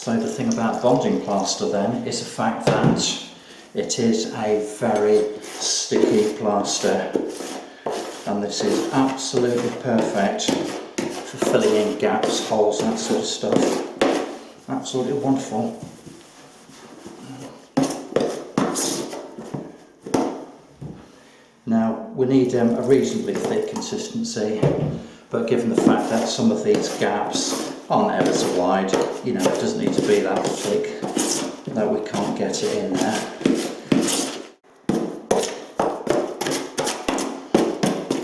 So the thing about bonding plaster then is the fact that it is a very sticky plaster, and this is absolutely perfect for filling in gaps, holes, that sort of stuff. Absolutely wonderful. Now we need a reasonably thick consistency, but given the fact that some of these gaps aren't ever so wide, you know, it doesn't need to be that thick that we can't get it in there.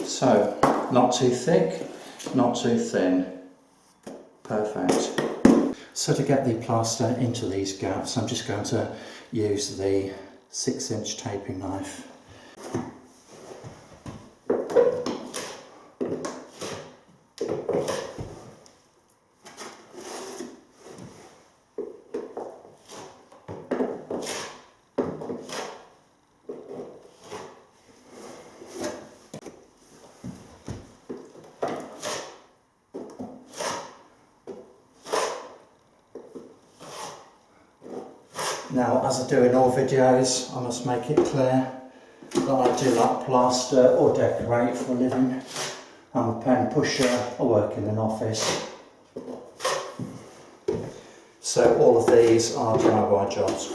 So, not too thick, not too thin. Perfect. So to get the plaster into these gaps, I'm just going to use the 6-inch taping knife. Now, as I do in all videos, I must make it clear that I do like plaster or decorate for a living. I'm a pen pusher, I work in an office. So all of these are DIY jobs.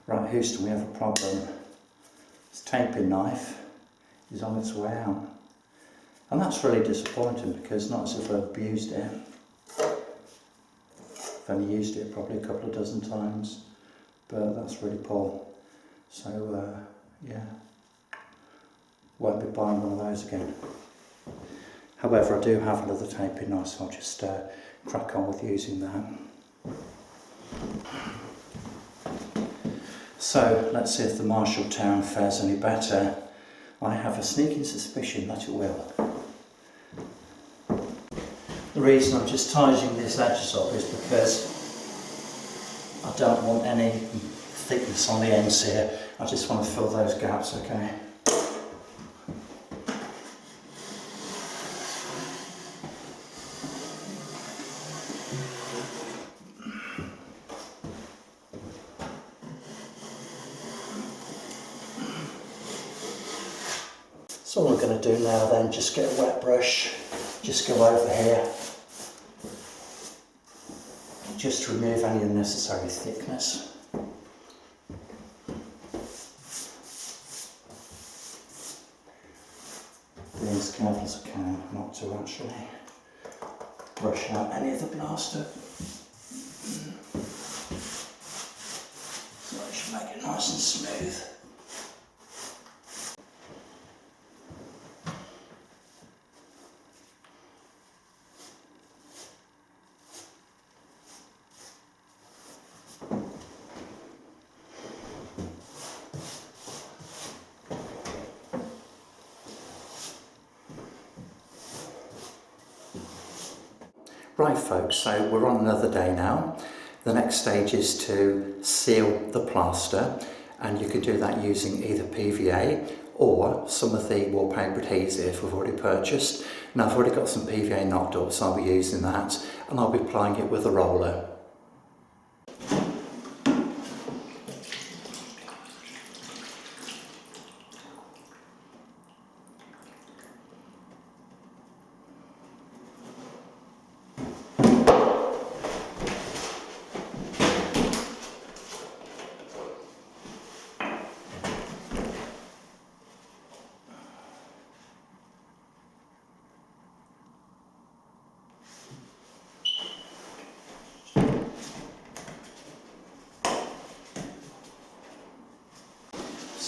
Right, Houston, we have a problem. This taping knife is on its way out. And that's really disappointing because not as if I've abused it. I've only used it probably a couple of dozen times, but that's really poor. So, yeah, won't be buying one of those again. However, I do have another taping knife, so I'll just crack on with using that. So let's see if the Marshalltown fares any better. I have a sneaking suspicion that it will. The reason I'm just tightening these edges up is because I don't want any thickness on the ends here. I just want to fill those gaps, okay? So what I'm going to do now then, just get a wet brush, just go over here, just to remove any unnecessary thickness. Being as careful as I can not to actually brush out any of the plaster. So I should make it nice and smooth. Right folks, so we're on another day now. The next stage is to seal the plaster, and you can do that using either PVA or some of the wallpaper adhesive we've already purchased. Now I've already got some PVA knocked up, so I'll be using that, and I'll be applying it with a roller.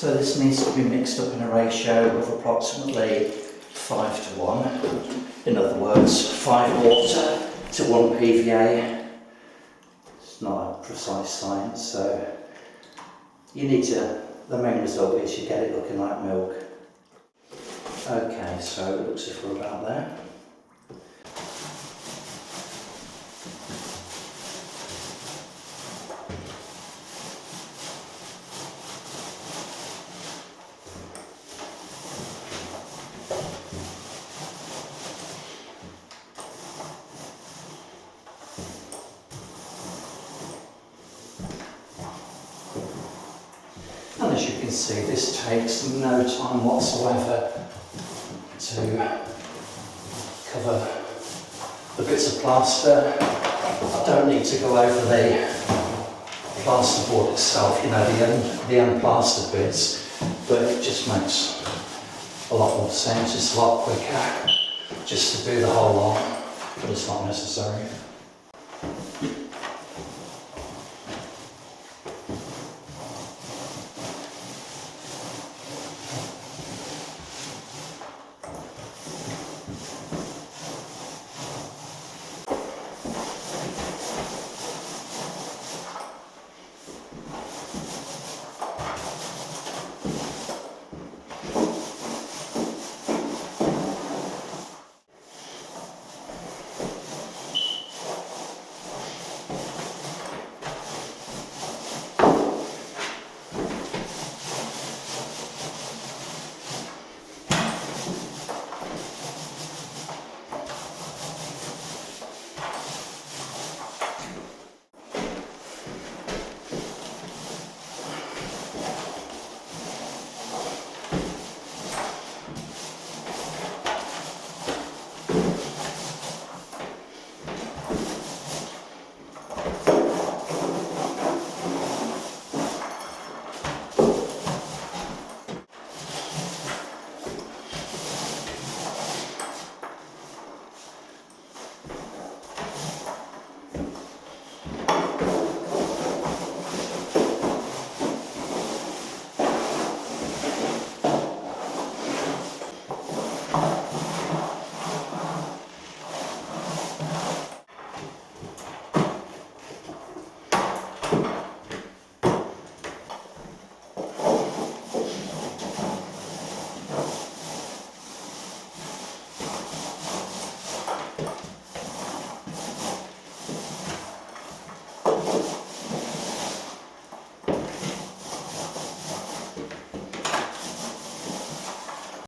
So this needs to be mixed up in a ratio of approximately 5 to 1. In other words, 5 water to 1 PVA. It's not a precise science, so you need to, the main result is you get it looking like milk. Okay, so it looks as if we're about there. And as you can see, this takes no time whatsoever to cover the bits of plaster. I don't need to go over the plasterboard itself, you know, the unplastered bits, but it just makes a lot more sense. It's a lot quicker just to do the whole lot, but it's not necessary.